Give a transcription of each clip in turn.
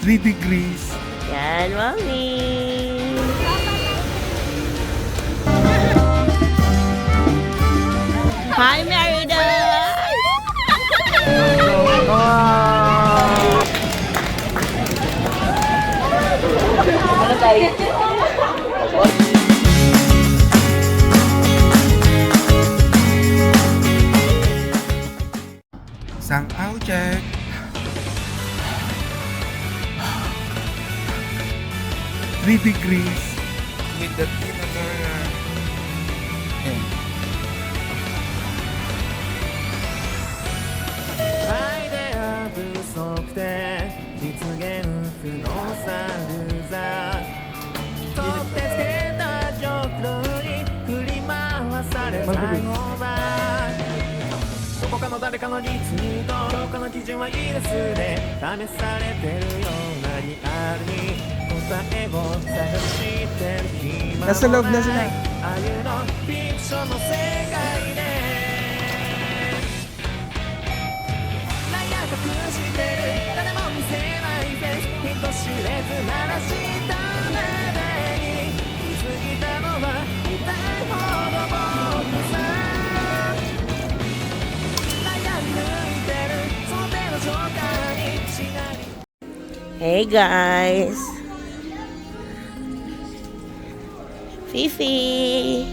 3 degrees. Yan, Mami. Hi, Merida! Ano tayo? Sang Aujek. Three degrees with the thinner. Nasa loob na sila. Hey guys! Fifi!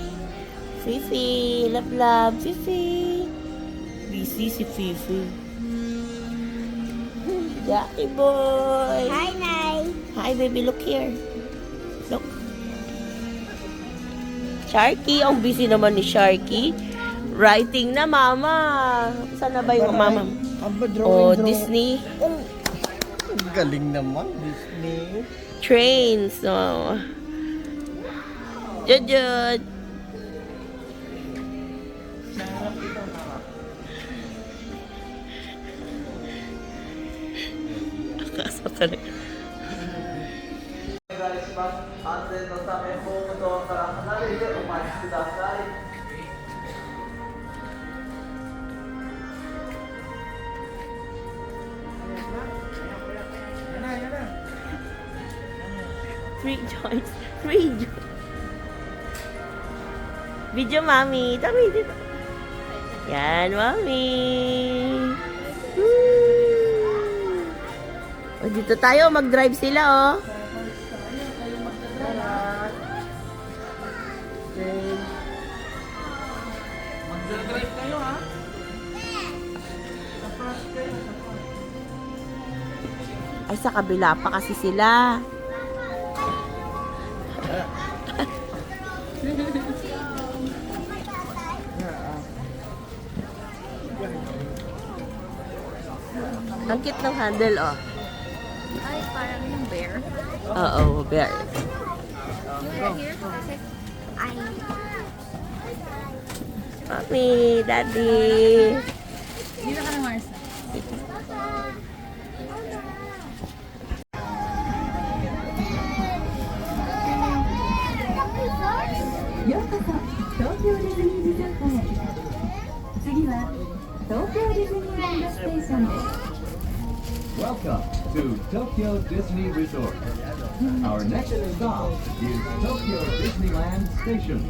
Fifi! Love love! Fifi! Busy si Fifi. Jackie boy! Hi, Nay. Hi baby, look here. Look. Sharky! Ang busy naman ni Sharky. Writing na mama. Saan na ba yung mama? Oh, Disney. Galing naman, Disney. Trains. Oh. Jujud. Akasa talaga. Three joints. Three joints. Video, Mami. Dami dito. Yan, Mami. Woo! O, dito tayo. Mag-drive sila, oh. Mag-drive kayo, ha? Ay, sa kabila pa kasi sila. Ang cute ng handle, oh. Ay, parang yung bear. Oo, bear. You are here? I... Mami, Daddy. Dito ka na, Mars. Welcome to Tokyo Disney Resort. Our next stop is Tokyo Disneyland Station.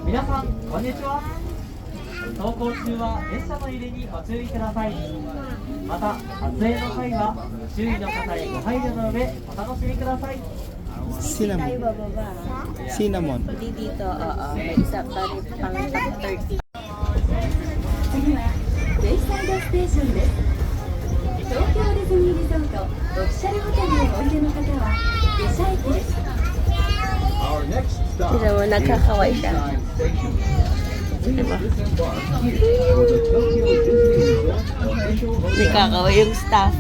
Minasan, こんにちは。走行中は列車の揺れにご注意ください。また、撮影の際は周囲の方へご配慮の上お楽しみください。 Cinnamon. Cinnamon. Hindi dito, oo. May isa pa rin pang 30. 次はベイサイドステーションです。東京ディズニーリゾートオフィシャルホテルへおいでの方は下車駅です。 Our next stop Sila mo, is nagkakaway siya. Disneyland Station. Please Diba? disembark for the Tokyo Disney Resort official hotel. Nakakawa yung staff.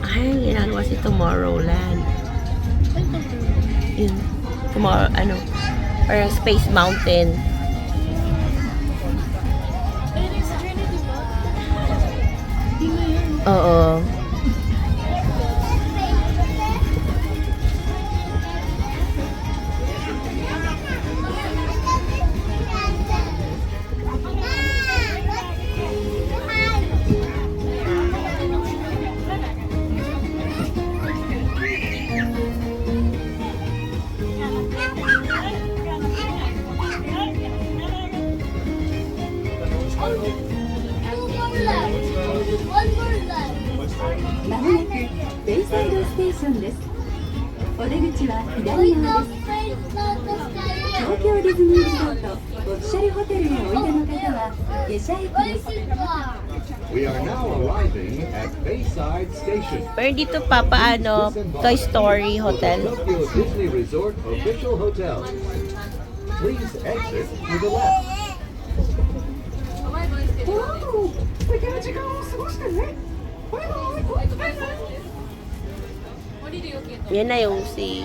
Ay, ginagawa si Tomorrowland. Yun. Tomorrow, ano, parang Space Mountain. Ay, sa Trinity ba? Oo. One more left. まもなくベイサイドステーションです。お出口は左側です。東京ディズニーリゾートオフィシャルホテルへおいでの方は下車駅です。 We are now arriving at Bayside Station. Pero dito pa, paano? Toy Story Hotel. Tokyo Disney Resort official hotel. Please exit to the left. Yan na yung si...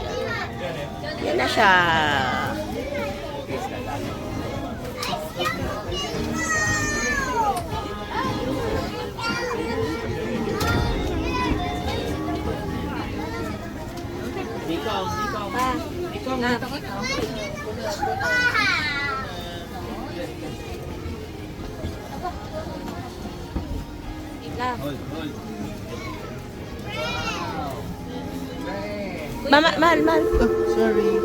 Yan na siya. Mama, mahal. Sorry.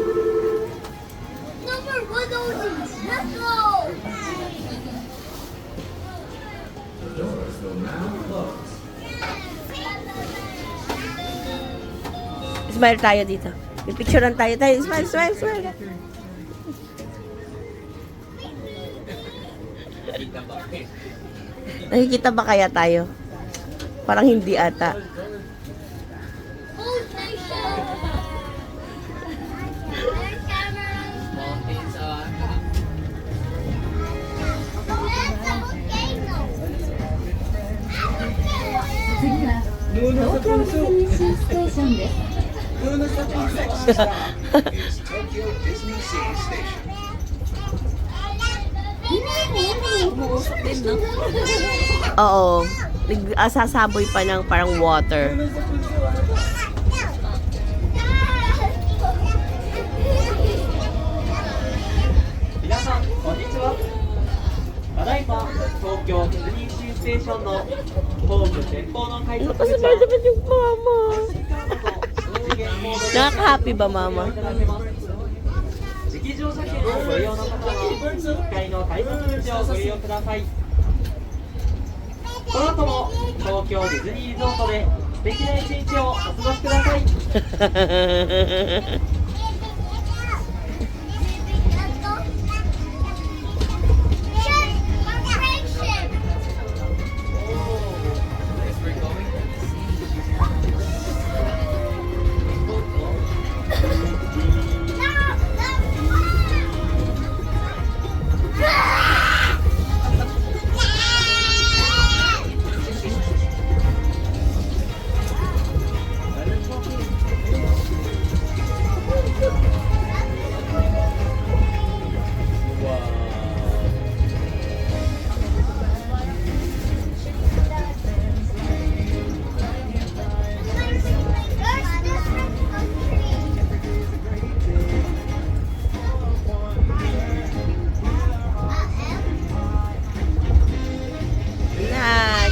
Number 106. Let's go. Smile tayo dito. May picturean tayo. Smile. Nakikita ba kaya tayo? Parang hindi ata. Full station. There's camera. Let's have a volcano. 次は東京ディズニーシーステーションです。 Is Tokyo Disney Sea Station. Oo. Sasaboy pa ng parang water. 皆さんこんにちは。ただいま東京ディズニーシーステーションのホーム前方の改札口は yung mama. Nakaka-happy ba, mama? 式場車券をご利用の方は1階の改札口をご利用ください。この後も東京ディズニーリゾートで素敵な一日をお過ごしください。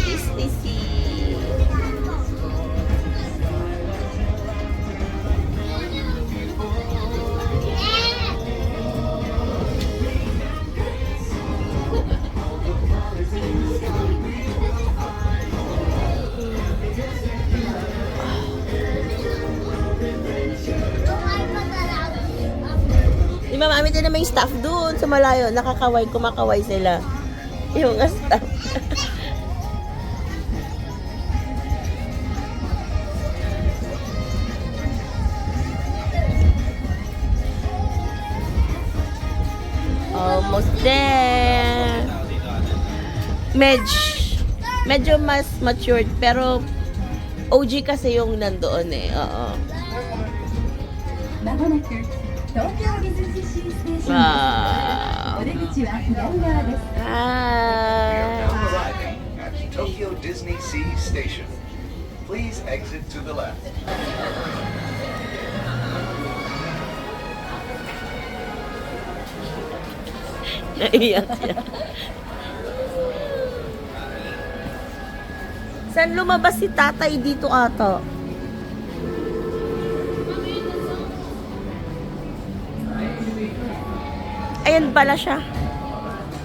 Disney Sea. Di ba, mami, din naman yung staff doon sa malayo. Nakakaway, kumakaway sila. Yung staff. Almost there. Medyo mas matured, pero OG kasi yung nandoon eh. Oo. まもなく東京ディズニーシーステーションです。 Wow. お出口は左側です。Hi. Arriving at Tokyo Disney Sea Station. Please exit to the left. Naiyak siya. Saan lumabas si tatay dito ata? Ayan pala siya.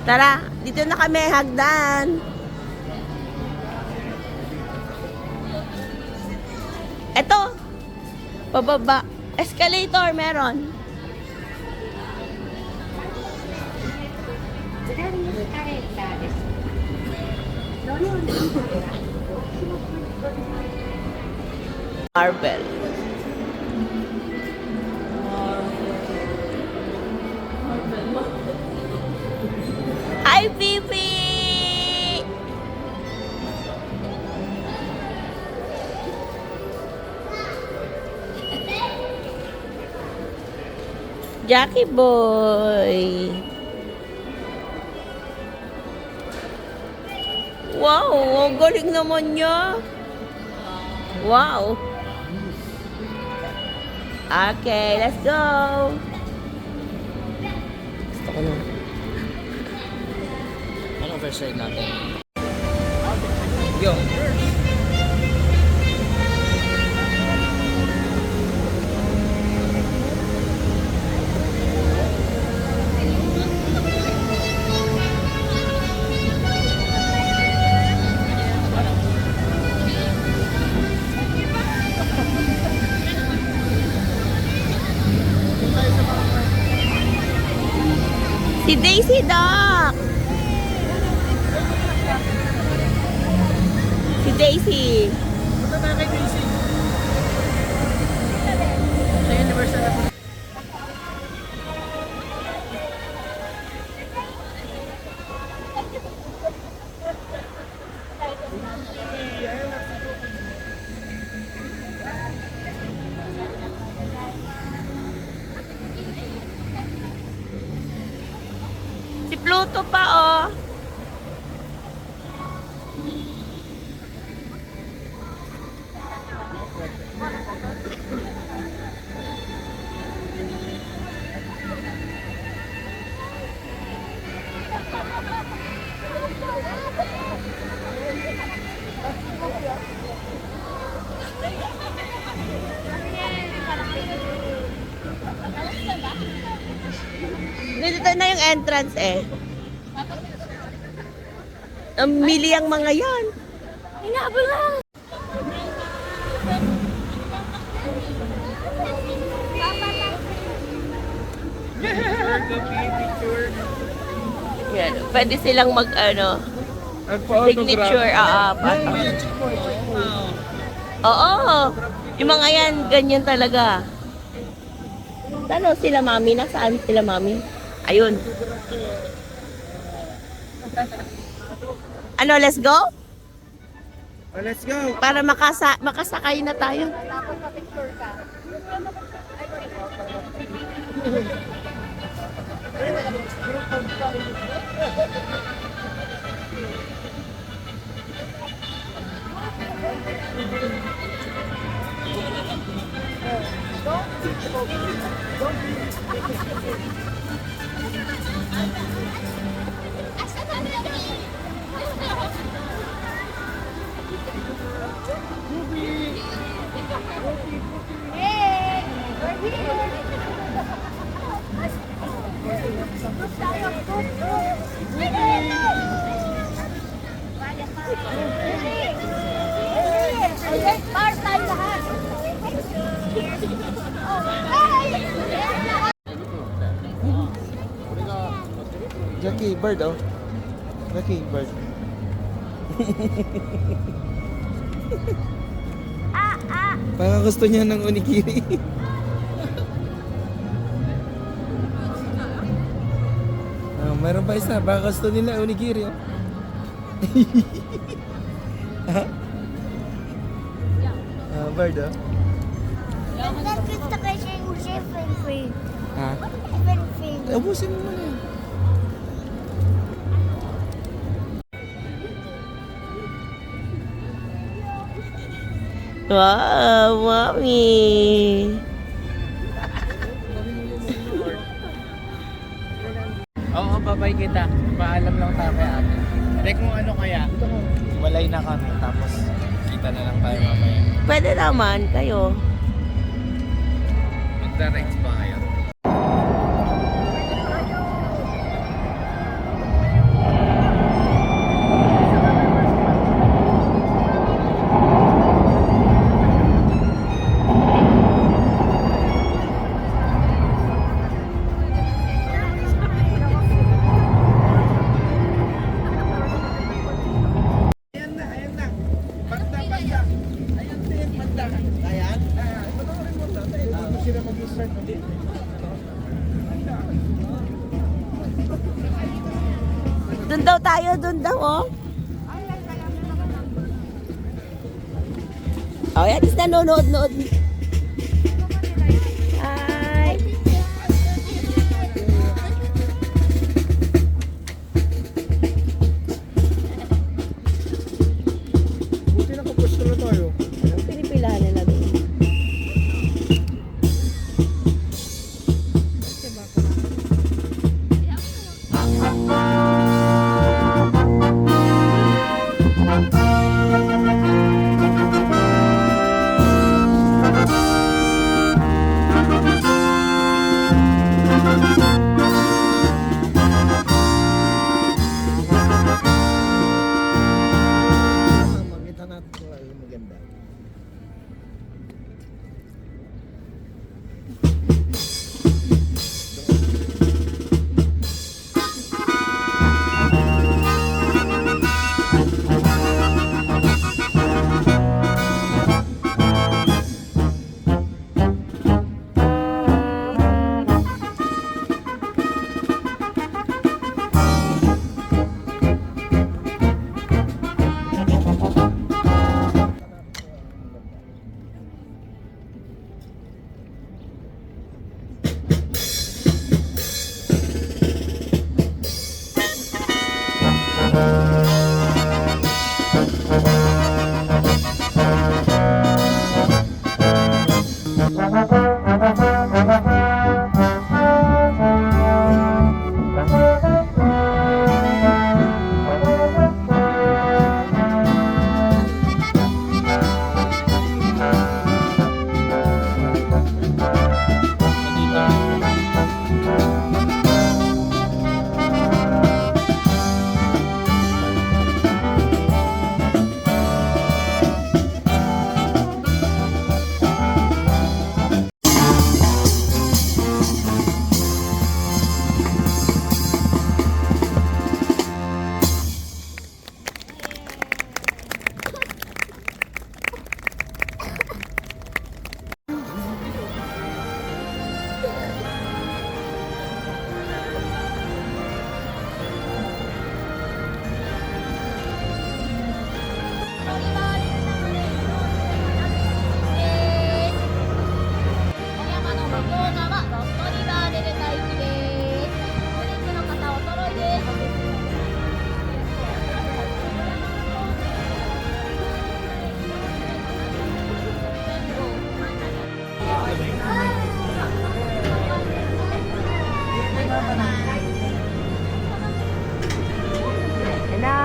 Tara, dito na kami, hagdan. Eto, pababa. Escalator, meron. 下りエスカレーターです。乗り降りの時は Marvel. Hi, Pipi! Jackie boy. Wow, ang galing naman niya. Wow. Okay, let's go. Gusto ko na. Anong first ride natin? Yo! Si Daisy Duck! Si Daisy. Punta tayo kay Daisy. Sa Universal na po. Si Pluto pa, oh. Dito na yung entrance eh. Mili ang mga yan. Hinabol lang. Yan, pwede silang mag ano, signature, oo, yung mga yan, ganyan talaga. Ano sila mami? Nasaan sila mami? Ayun. Ano, let's go? Oh, let's go! Para makasakay na tayo. Start tayo lahat. Jackie, bird oh. Jackie, bird. Parang gusto niya ng onigiri. Meron pa isa, baka gusto nila onigiri oh. Bird oh. Gusto ko siya yung different free. Ha? Different free. Ubusin mo muna. Wow, mami. Oo, babay kita. Paalam lang tayo kay ate. Hindi kung ano kaya, walay na kami. Tapos, kita na lang tayo mamaya. Pwede naman kayo. Mag-direct ba kayo? Doon daw tayo, doon daw, oh. Oh, yan, is nanonood-nood. Hi. Buti nakapwesto na tayo. Anong pinipilahan nila doon? Makita natin kung ano yung maganda. Yan na,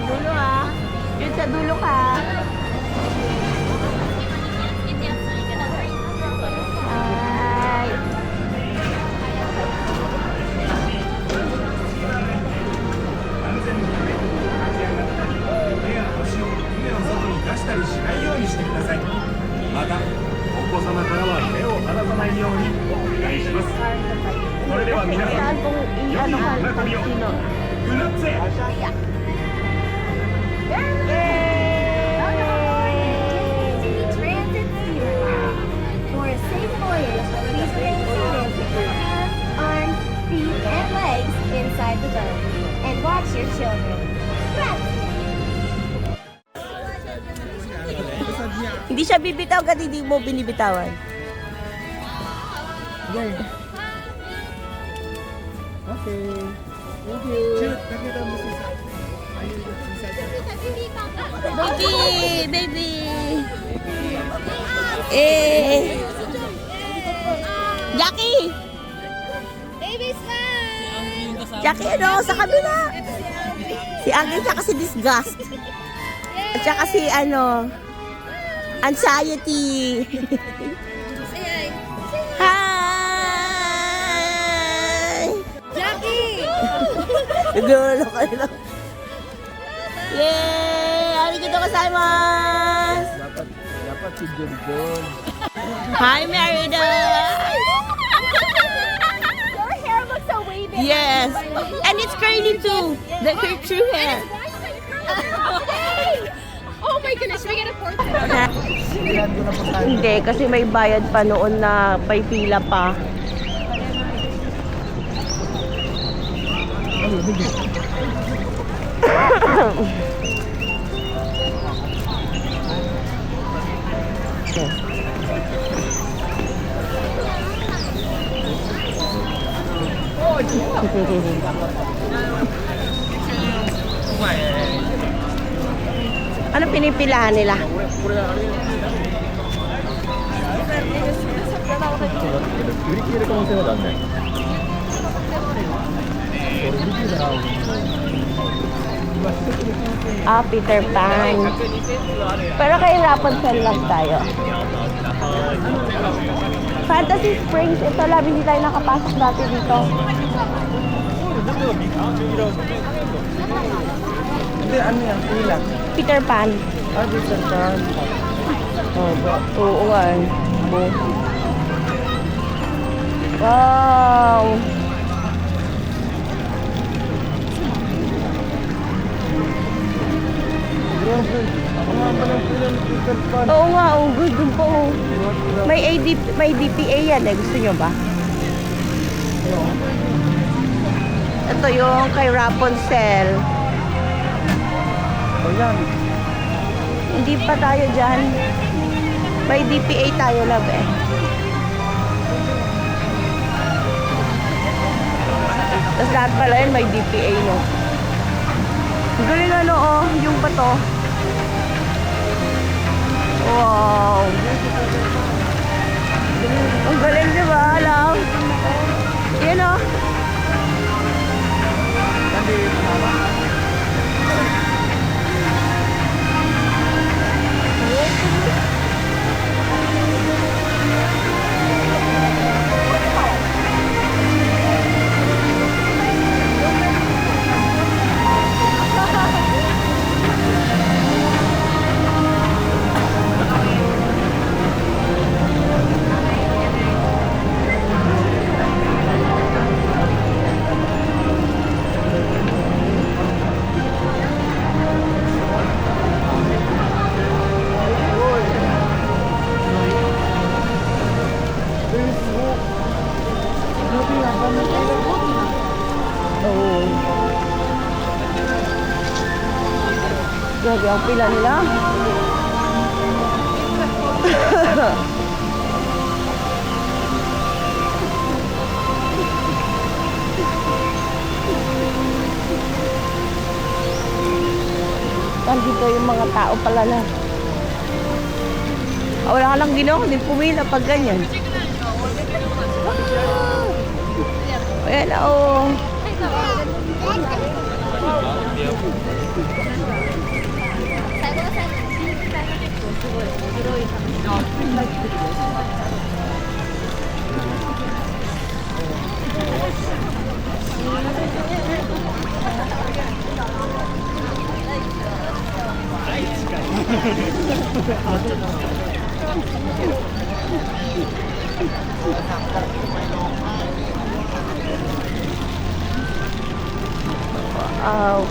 dulo ah. Yun sa dulo ka. Hi. Saan kung i-ano ka kung sino? Transit Sealer. For a safe voyage, please bring seated with your hands, arms, feet, and legs inside the boat. And watch your children. Hindi siya bibitaw kasi hindi mo binibitawan. Okay. Okay. Thank you. Shoot, nakita mo si Sa. Ayun, si Sa. Baby! Baby! Eh! Jackie! Baby smile! Jackie, ano? Sa kabila! Si Angel, tsaka si Disgust. At tsaka si, Anxiety. Hi! Jackie! Nagulo ka na. Yay! Arigatou gozaimasu! Dapat si John John. Hi, Merida! Your hair looks so wavy. Yes! And it's curly too! The true hair. Oh my goodness, should we get a portrait? Kailan ko na puntahan. Hindi, kasi may bayad pa noon na may pila pa. Ano pinipilahan nila? Ah, Peter Pan. Pero kay Rapunzel lang tayo. Fantasy Springs, ito lang, hindi tayo nakapasok dati dito. Hindi, ano yan? Pila. Peter Pan. Peter Pan. Oh, oo nga eh. Wow! Grabe. Ako nga pa ng pila ni Peter Pan. Oo nga, oh, good dun po. May DPA yan eh. Gusto nyo ba? Ito yung kay Rapunzel. O yan. Hindi pa tayo dyan. May DPA tayo, love eh. Tapos lahat pala yun may DPA, no? Ang galing ano, oh. Yung bato. Wow. Ang galing, di ba? Love? Yan, oh. Grabe ang pila nila. Nandito yung mga tao pala na. Wala ka lang ginawa, hindi pumila pag ganyan. Ayan, oh. Wow.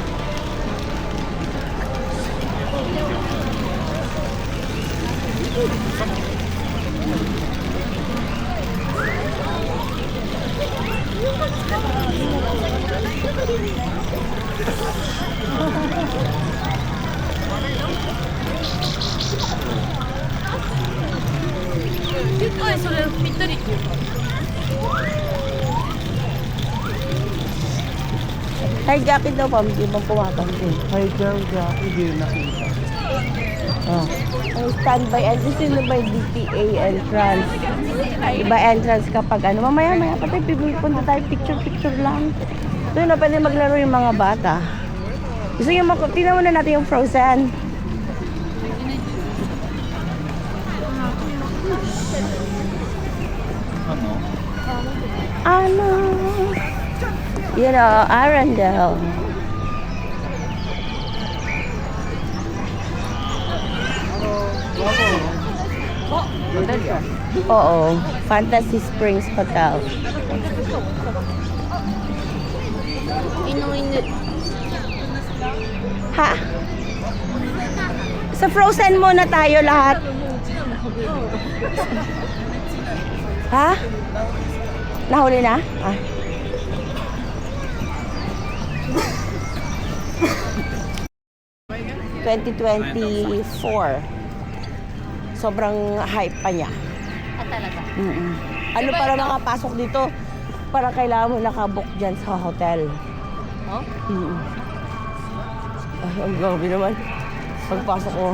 Hi, Jackie daw pa, hindi mo pumapansin. Hi, Jackie. Hindi nakita. Oh. may standby entrance. Yun may DPA entrance. Iba entrance kapag ano. Mamaya patay, punta tayo picture lang. Doon na pwede maglaro yung mga bata. Gusto nyo tingnan muna natin yung Frozen. Ano? You know, Arendelle. Oo, Fantasy Springs Hotel. Ha? Sa Frozen muna tayo lahat. Ha? Nahuli na? Ah. Sobrang hype pa niya. talaga. Ano para makapasok dito? Para kailangan mo nakabook dyan sa hotel. Oh? Ay, ang grabe naman. Pagpasok ko.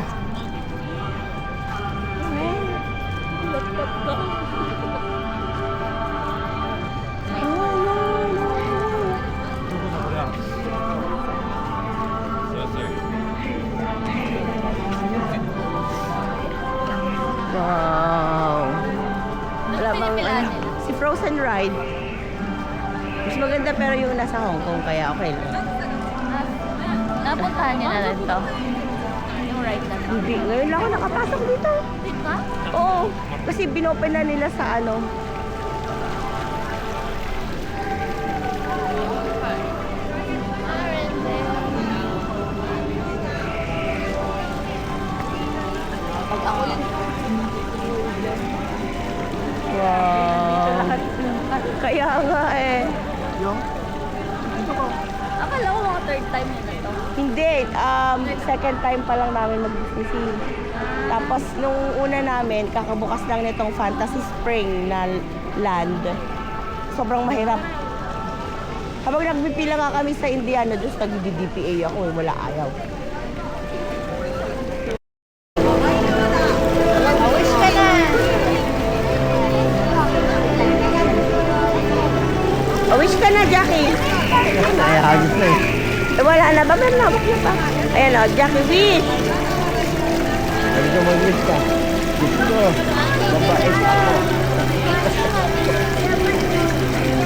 Wow. Wala bang ano? Si Frozen Ride. Mas maganda pero yung nasa Hong Kong kaya okay lang. Napuntahan niya na rin to. Yung ride na to. Hindi, ngayon lang ako nakapasok dito. Ha? Oo, kasi binopen na nila sa ano. Wow. Kaya nga eh. Akala ko mga third time niya na to. Hindi, second time pa lang namin mag-Disney. Tapos nung una namin, kakabukas lang nitong Fantasy Spring na land. Sobrang mahirap. Habang nagpipila nga kami sa Indiana, doon nag-DPA ako, wala ayaw. Wish ka na! Wish ka na, Jackie. Ay, agos na eh. Wala na ba? Meron hawak na pa. Ayan o, Jackie, wish. Sabi ko mag-wish ka. Gusto ko. Mabait ako.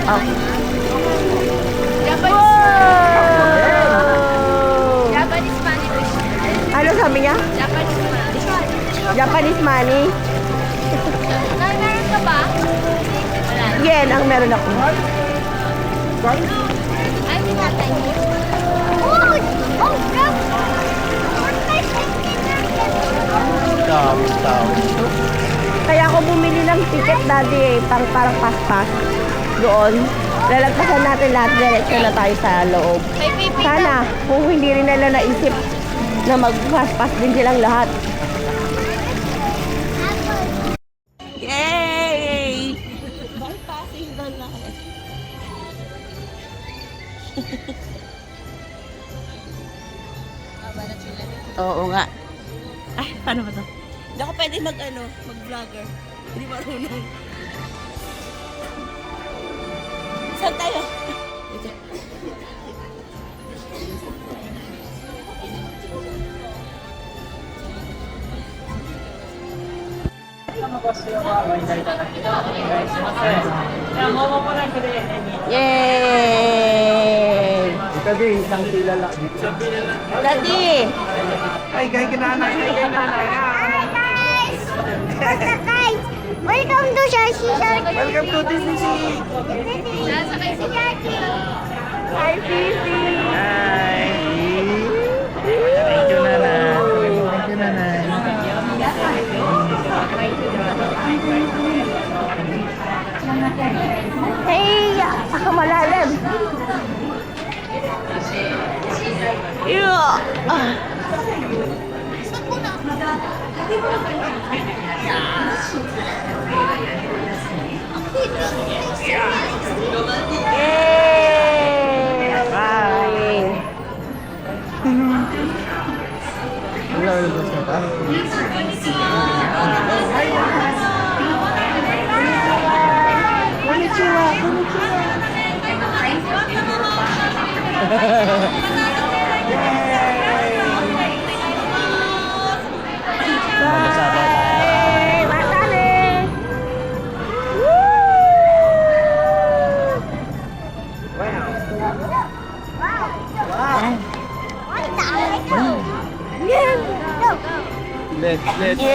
Oh. Japanese money wish. Ano sabi niya? Japanese money. Japanese money. Meron ka ba? Wala. Yen ang meron ako. Ay, may tatay mo. Oh! Oh, bro! Kaya ako bumili ng ticket daddy eh, parang pass-pass doon. Lalagpasan natin lahat, diretso na tayo sa loob. May pipi Sana, kung hindi rin nila naisip na mag-pass-pass din silang lahat. Yay! Bypassing the line. Oo nga. Ay, paano ba to? Hindi ako pwede mag-vlogger. Hindi marunong. Saan tayo? Dito. Yay! Ito din, isang pila lang. Daddy! Ay, kaya kinanay. Welcome to Shashi Shark. Welcome to Disney Sea. Nasakay si Jackie. Hi, Sisi! Hi. Thank you, Nanay. Thank you, Nanay. Hey! Malalim! Yay! Hello, Konnichiwa, konnichiwa. Bye! Matane! Let's go.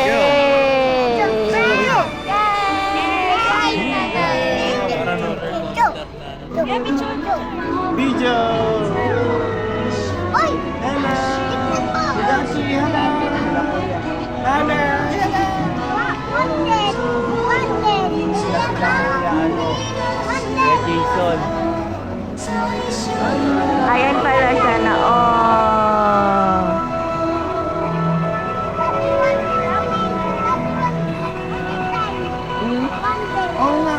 Video. Hello. Dashi, hello. Jason. Ayan pala siya na, oh. Oo nga,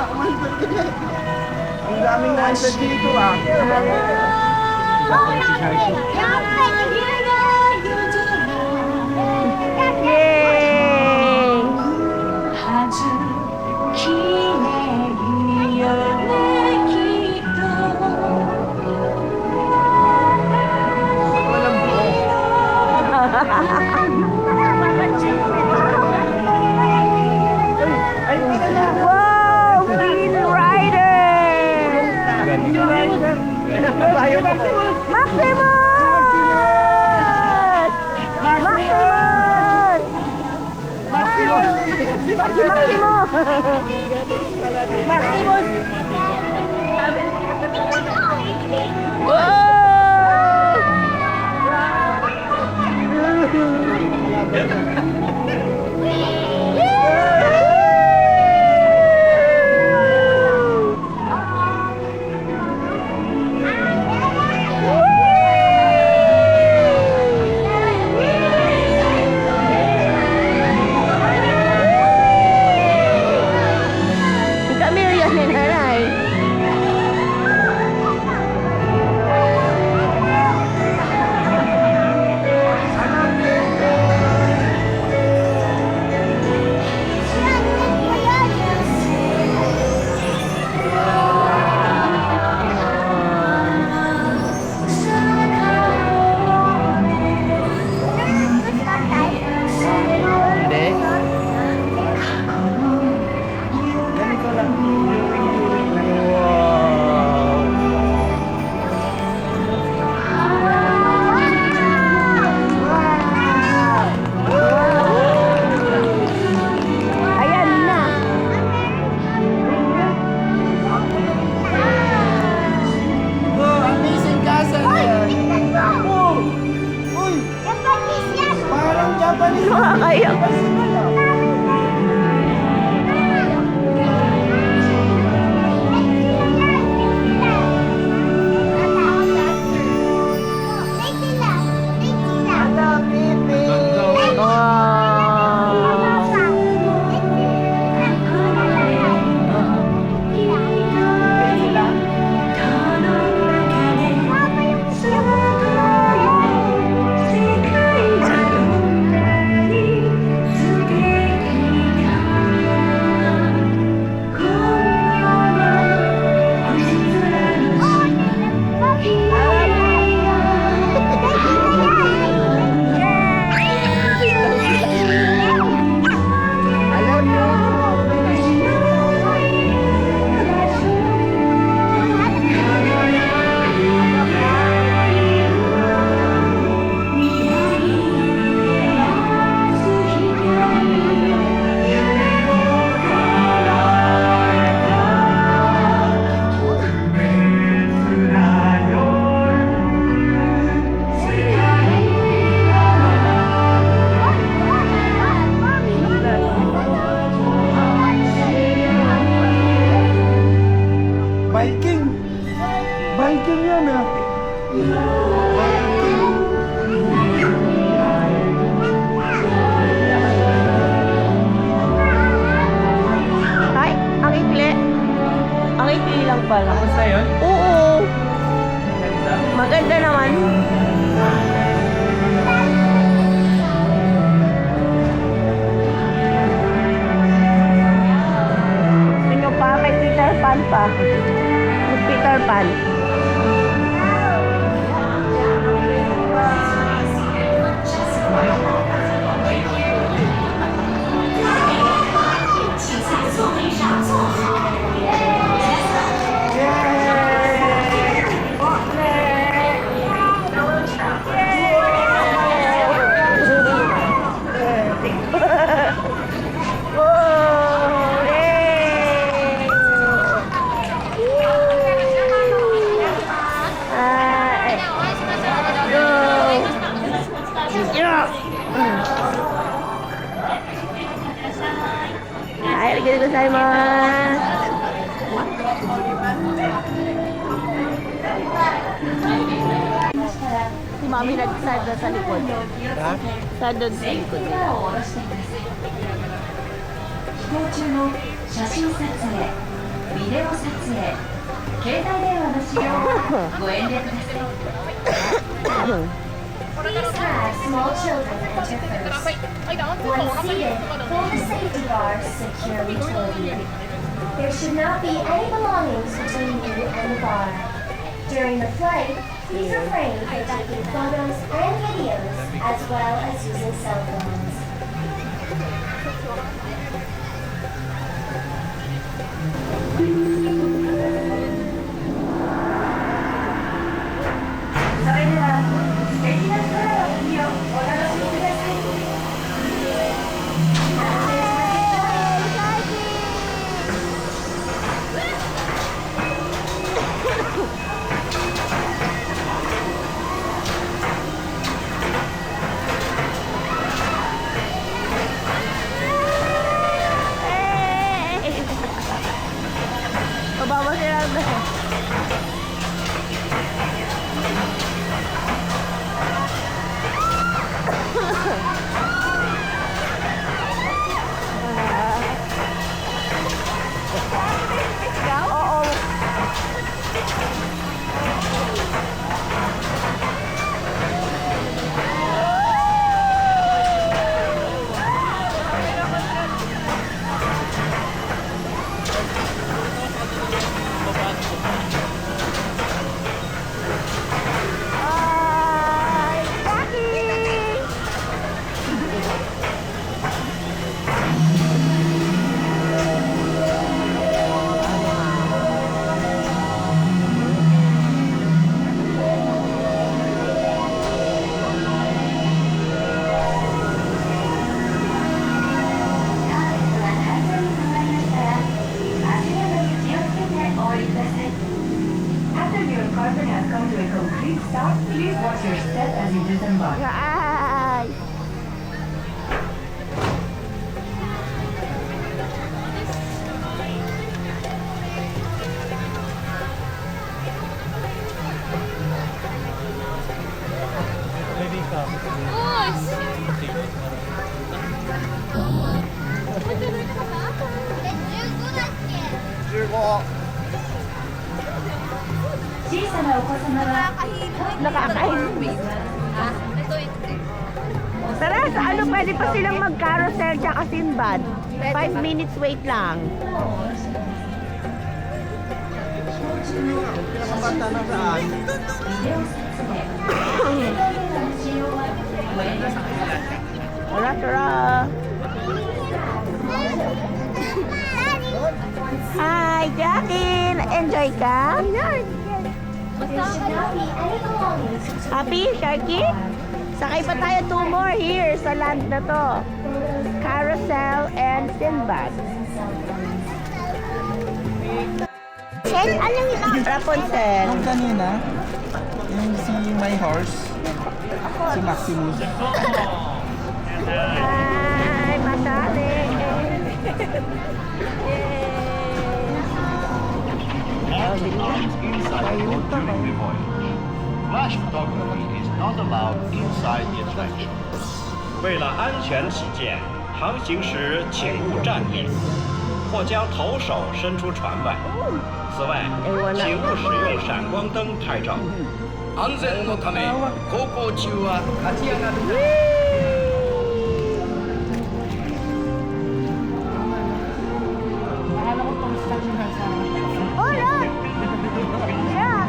ang daming wanted dito ah. Yay! Wow! Green Rider! Maximus! Maximus! Si Maximo! Maximus! Kami yan ni nanay. Hindi. Ganito lang. Ayan na. Oh, amazing castle yan. Uy, parang Japanese. Nakakayak. arigatou gozaimasu. Si Mami nag-sad na sa likod. Ha? Sad doon sa likod nila. 飛行中の写真撮影、ビデオ撮影、携帯電話の使用はご遠慮ください。 Please have small children enter first. When seated, pull the safety bars securely toward you. There should not be any belongings between you and the bar. During the flight, please refrain from taking photos and videos as well as using cell phones. Bawa sila na. Oo. Ay, Jackie! After your carpet has come to a complete stop, please watch your step as you disembark. Ay! Baby ka. Sure ko. 小さなお子様は Nakakahilig. Tara, sa ano pwede pa silang mag-carousel tsaka Sinbad? 5 minutes wait lang. Pinakabata na saan? Tara, tara. Hi, Jackie! Enjoy ka? There should not be any belongings between Happy, Sharky? Sakay pa tayo 2 more here sa land na to. Carousel and Sinbad. Anong ito? Rapunzel. Yung kanina, yung si My Horse, si Maximus. Hi, madali. Inside or during the voyage. Flash photography is not allowed inside the attraction. 为了安全起见，航行时请勿站立，或将头手伸出船外。此外，请勿使用闪光灯拍照。安全のため、航行中は立ち上がる。 Oh, look! Yeah.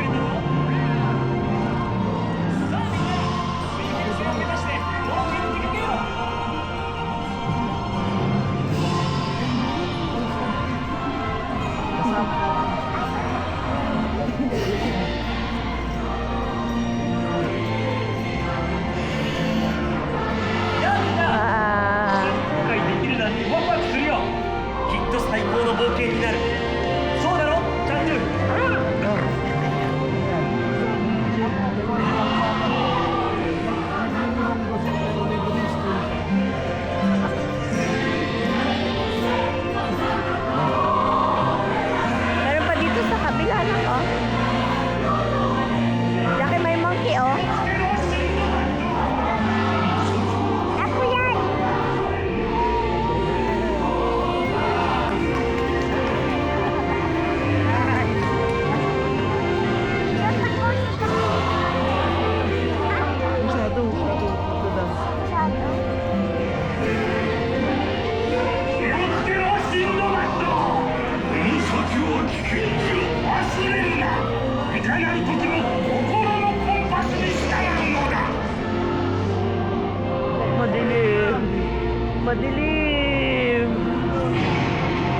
madilim.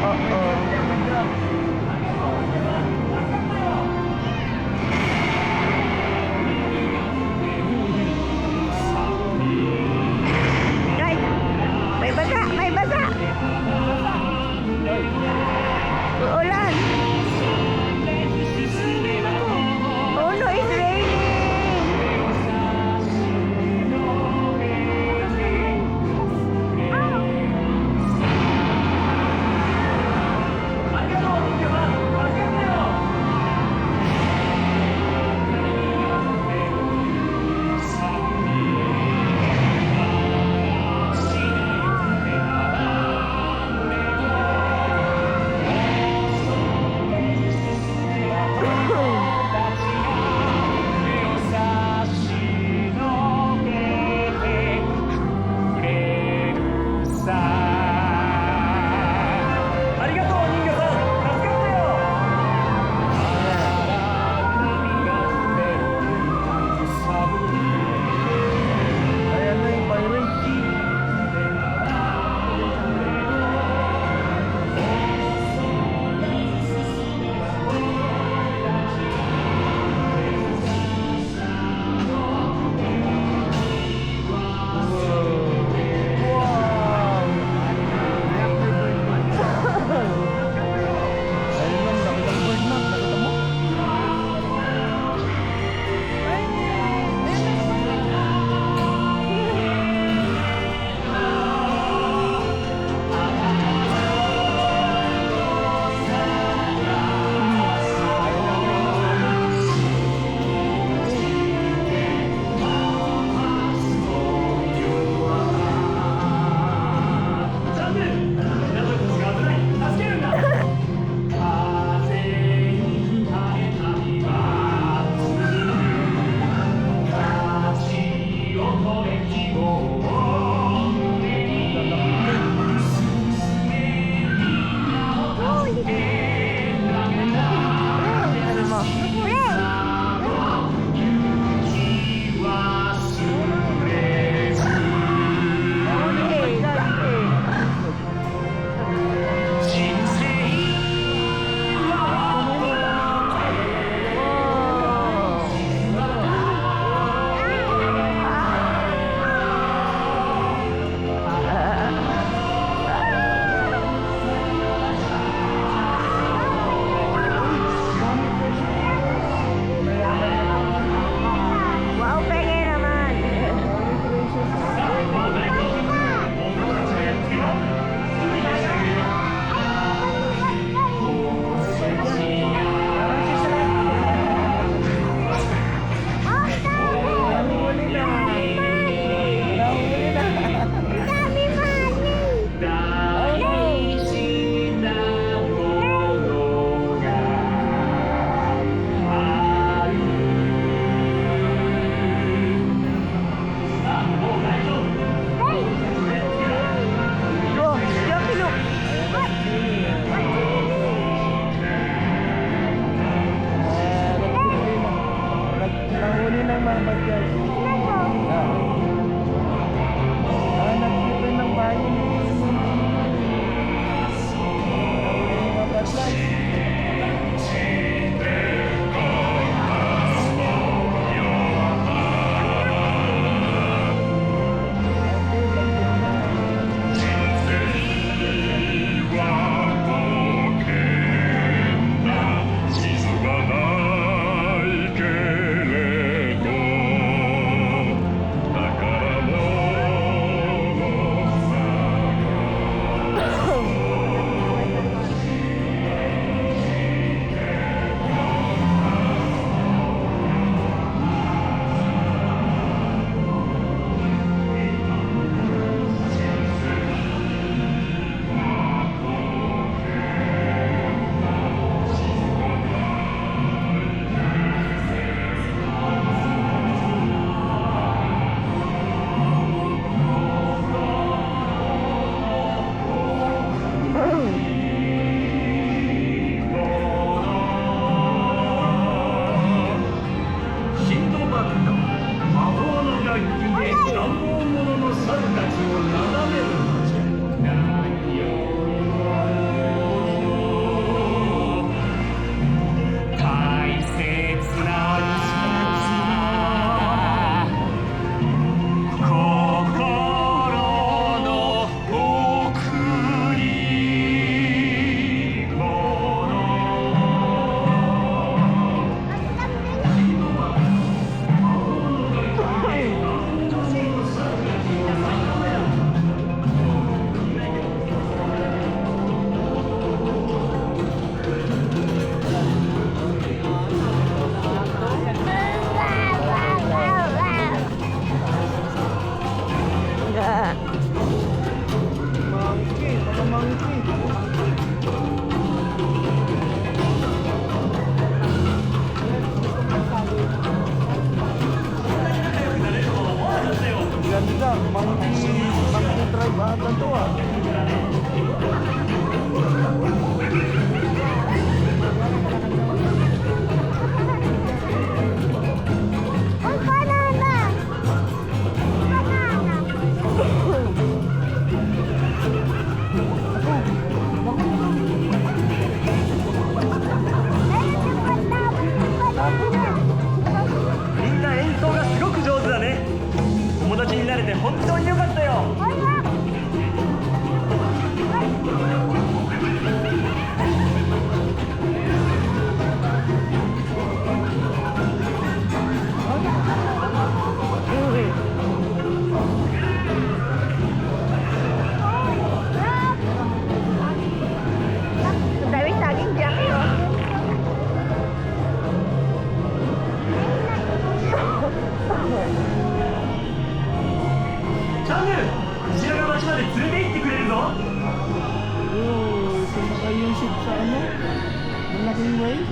Oo. Guys, may basa, may basa. Uulan. Oh no, it's raining. Ganda, monkey tribe ata to ah. Ang daming saging Jackie, oh. Sumakay yung ship sa ano? Malaking wave?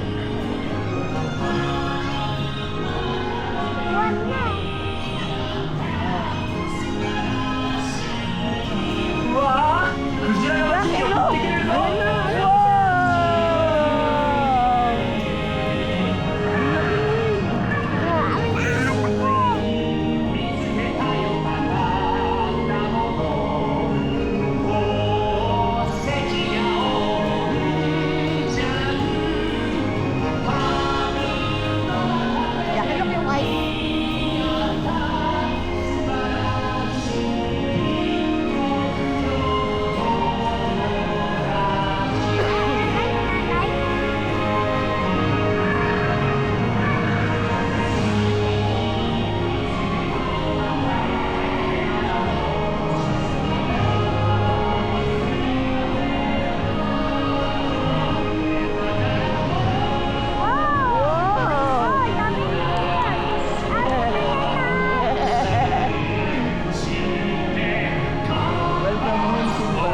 Jackie, look yung ice. Welcome home, Simba.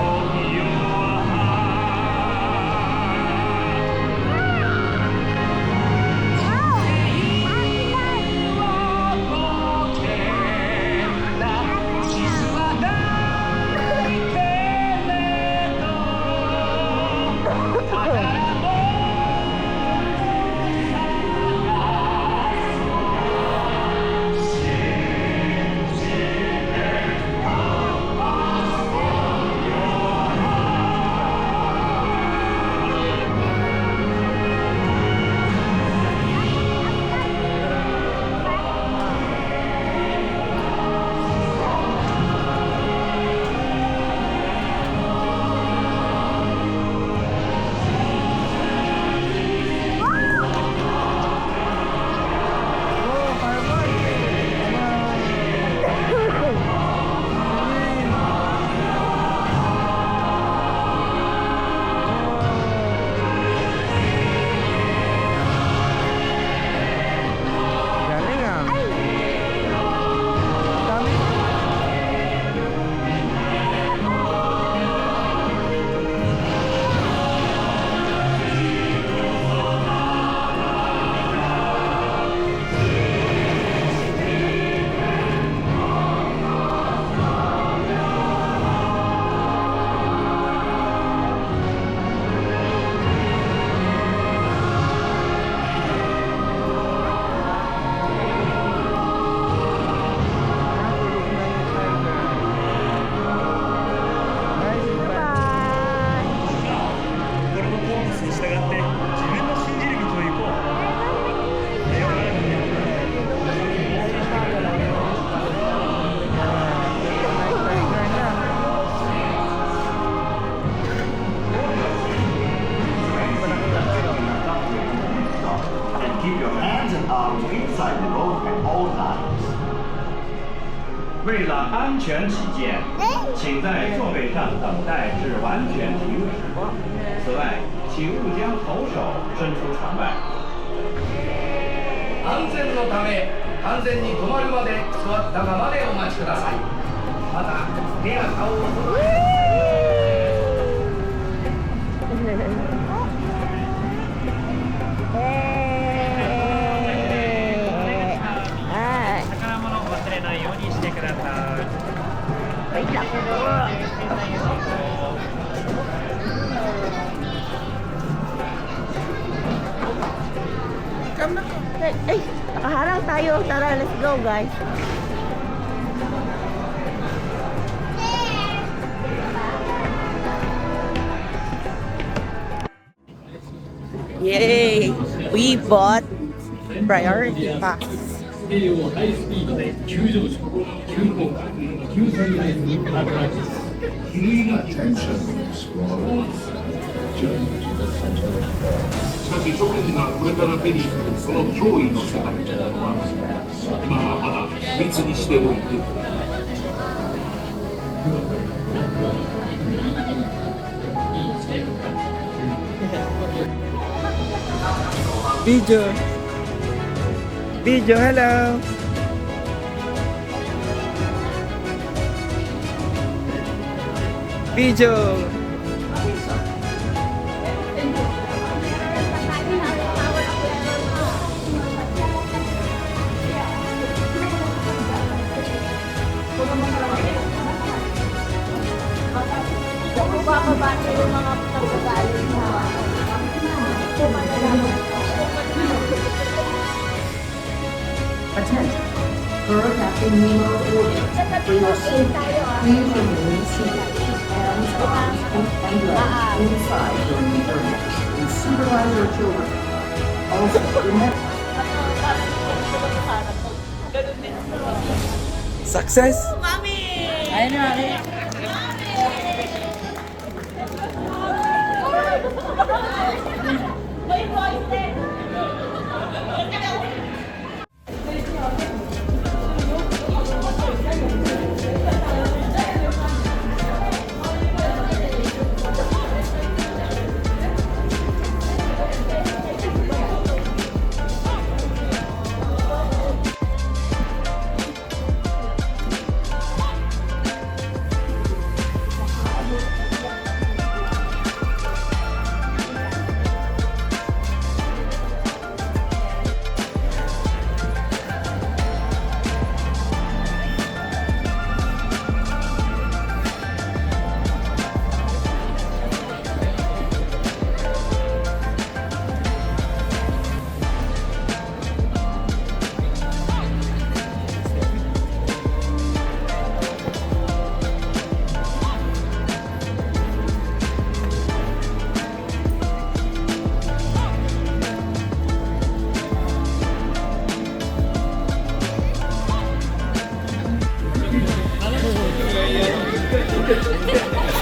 Galing ah. Dami. And keep your hands and arms inside the boat at all times. 为了安全起见，请在座位上等待至完全停止。此外，请勿将头手伸出船外。安全のため完全に止まるまで座ったままでお待ちください。また手や顔を Ay, nakaharang tayo. Tara, let's go guys. Yay! We bought priority pass. ハイスピードで急上昇、急降下、急旋回にアプローチです。しかし職人がこれから手にするその脅威の世界というのは今はまだ秘密にしておいてVideo, hello! Video! Bababa niyo yung mga pagkagali na. Attention. For Captain Nemo order. Please remain seated. Hands off and left inside during the journey. And supervise your children. Also, remember. Success! Ayun na,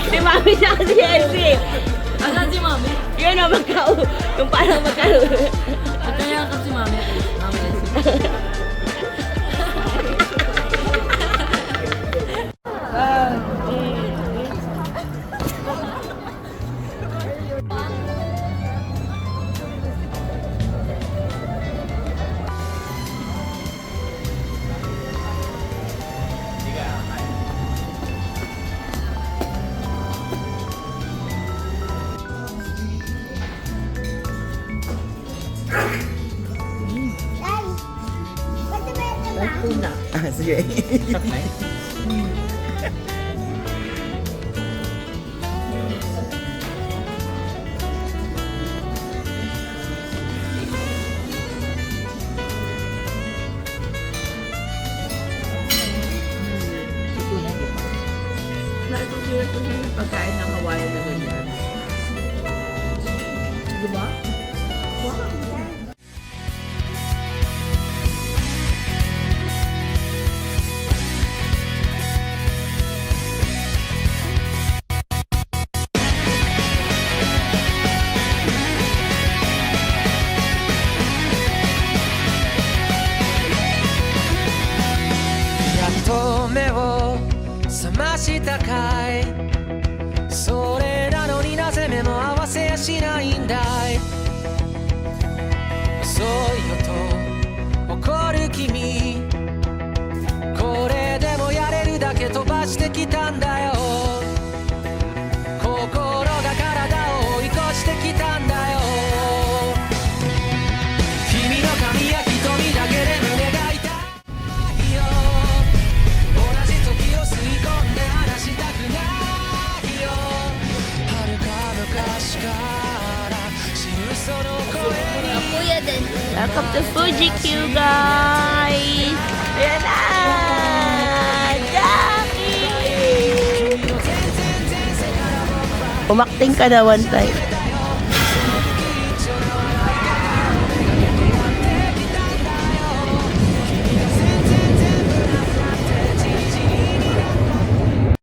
Si Mami siya si Elsie. Asan si Mami? Yun o, yung parang magkao. Magkayakap si Mami. Mami Elsie. Ah, sige. Naitutuloy ko siya yung pagkain ng Hawaiian na ganyan. Diba? Wow!やっと目を覚ましたかいそれなのになぜ目も合わせやしないんだい遅いよと怒る君これでもやれるだけ飛ばしてきたんだよ心が体を追い越してきたんだよ君の髪や瞳だけで胸が痛いよ同じ時を吸い込んで離したくない Welcome to Fuji Q, guys! Ayan na! Jackie! Umakting ka na one time.